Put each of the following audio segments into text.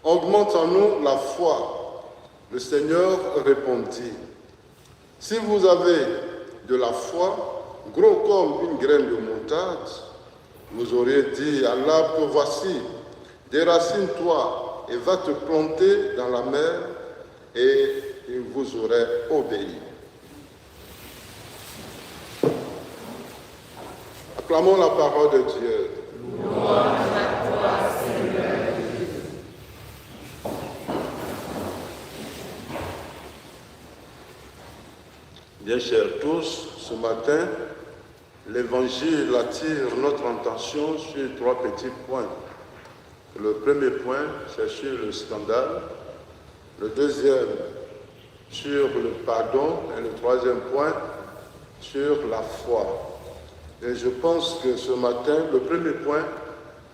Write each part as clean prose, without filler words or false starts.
augmente en nous la foi. Le Seigneur répondit, si vous avez de la foi, gros comme une graine de moutarde, vous auriez dit à l'arbre, voici, déracine-toi et va te planter dans la mer, et il vous aurait obéi. Acclamons la parole de Dieu. Louange à toi, Seigneur. Bien chers tous, ce matin, l'Évangile attire notre attention sur 3 petits points. Le premier point, c'est sur le scandale. Le deuxième, sur le pardon. Et le troisième point, sur la foi. Et je pense que ce matin, le premier point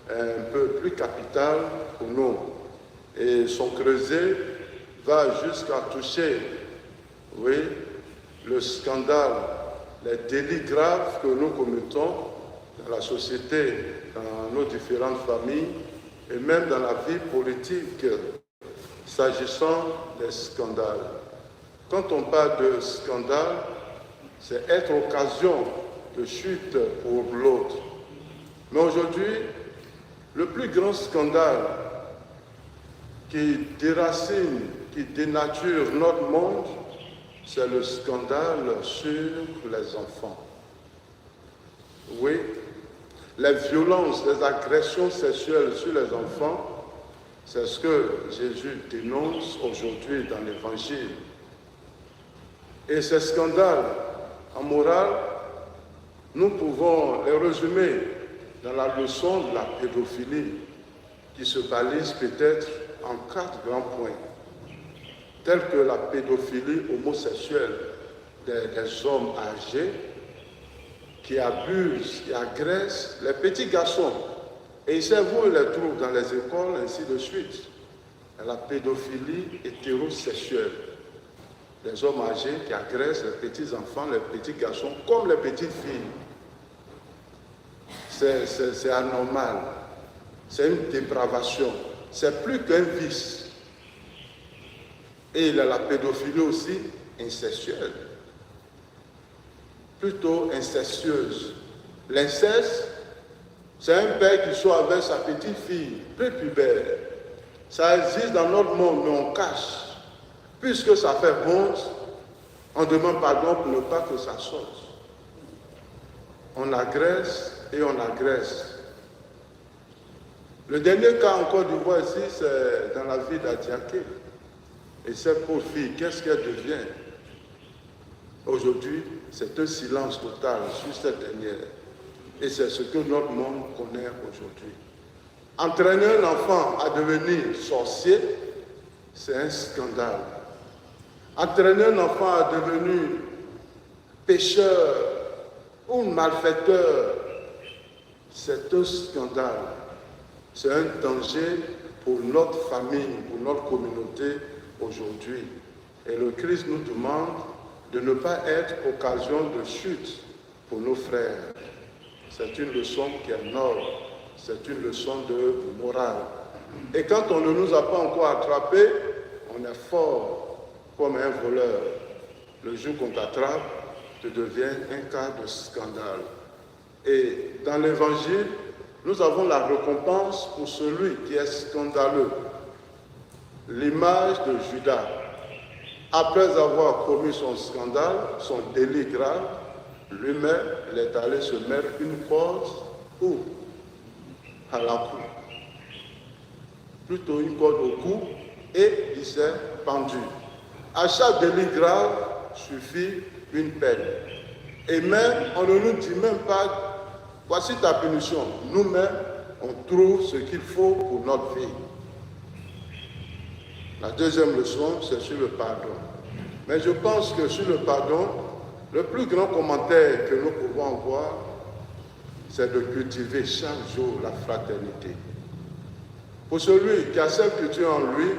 est un peu plus capital pour nous. Et son creuset va jusqu'à toucher, oui, le scandale, les délits graves que nous commettons dans la société, dans nos différentes familles et même dans la vie politique, s'agissant des scandales. Quand on parle de scandale, c'est être occasion de chute pour l'autre. Mais aujourd'hui, le plus grand scandale qui déracine, qui dénature notre monde, c'est le scandale sur les enfants. Oui, les violences, les agressions sexuelles sur les enfants, c'est ce que Jésus dénonce aujourd'hui dans l'Évangile. Et ces scandales en morale, nous pouvons les résumer dans la leçon de la pédophilie, qui se balise peut-être en 4 grands points, tels que la pédophilie homosexuelle des hommes âgés qui abusent, qui agressent les petits garçons. Et ici, vous les trouvez dans les écoles, ainsi de suite. Et la pédophilie hétérosexuelle, des hommes âgés qui agressent les petits enfants, les petits garçons, comme les petites filles. C'est anormal, c'est une dépravation, c'est plus qu'un vice. Et il y a la pédophilie aussi incestuelle, plutôt incestueuse. L'inceste, c'est un père qui soit avec sa petite fille, prépubère. Ça existe dans notre monde, mais on cache. Puisque ça fait honte, on demande pardon pour ne pas que ça sorte. On agresse et on agresse. Le dernier cas en Côte d'Ivoire ici, c'est dans la ville d'Adiaké. Et cette pauvre fille, qu'est-ce qu'elle devient? Aujourd'hui, c'est un silence total sur cette dernière. Et c'est ce que notre monde connaît aujourd'hui. Entraîner un enfant à devenir sorcier, c'est un scandale. Entraîner un enfant à devenir pécheur ou malfaiteur, c'est un scandale. C'est un danger pour notre famille, pour notre communauté aujourd'hui. Et le Christ nous demande de ne pas être occasion de chute pour nos frères. C'est une leçon qui est noble, c'est une leçon de morale. Et quand on ne nous a pas encore attrapés, on est fort comme un voleur. Le jour qu'on t'attrape, tu deviens un cas de scandale. Et dans l'Évangile, nous avons la récompense pour celui qui est scandaleux. L'image de Judas. Après avoir commis son scandale, son délit grave, lui-même, il est allé se mettre une corde où? À la cou. Plutôt une corde au cou, et il s'est pendu. À chaque délit grave suffit une peine. Et même, on ne nous dit même pas, voici ta punition. Nous-mêmes, on trouve ce qu'il faut pour notre vie. La deuxième leçon, c'est sur le pardon. Mais je pense que sur le pardon, le plus grand commentaire que nous pouvons avoir, c'est de cultiver chaque jour la fraternité. Pour celui qui a cette culture en lui,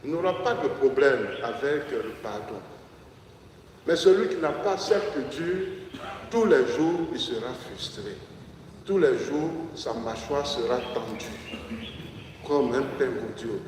il n'aura pas de problème avec le pardon. Mais celui qui n'a pas cette culture, tous les jours, il sera frustré. Tous les jours, sa mâchoire sera tendue, comme un pain goudiot.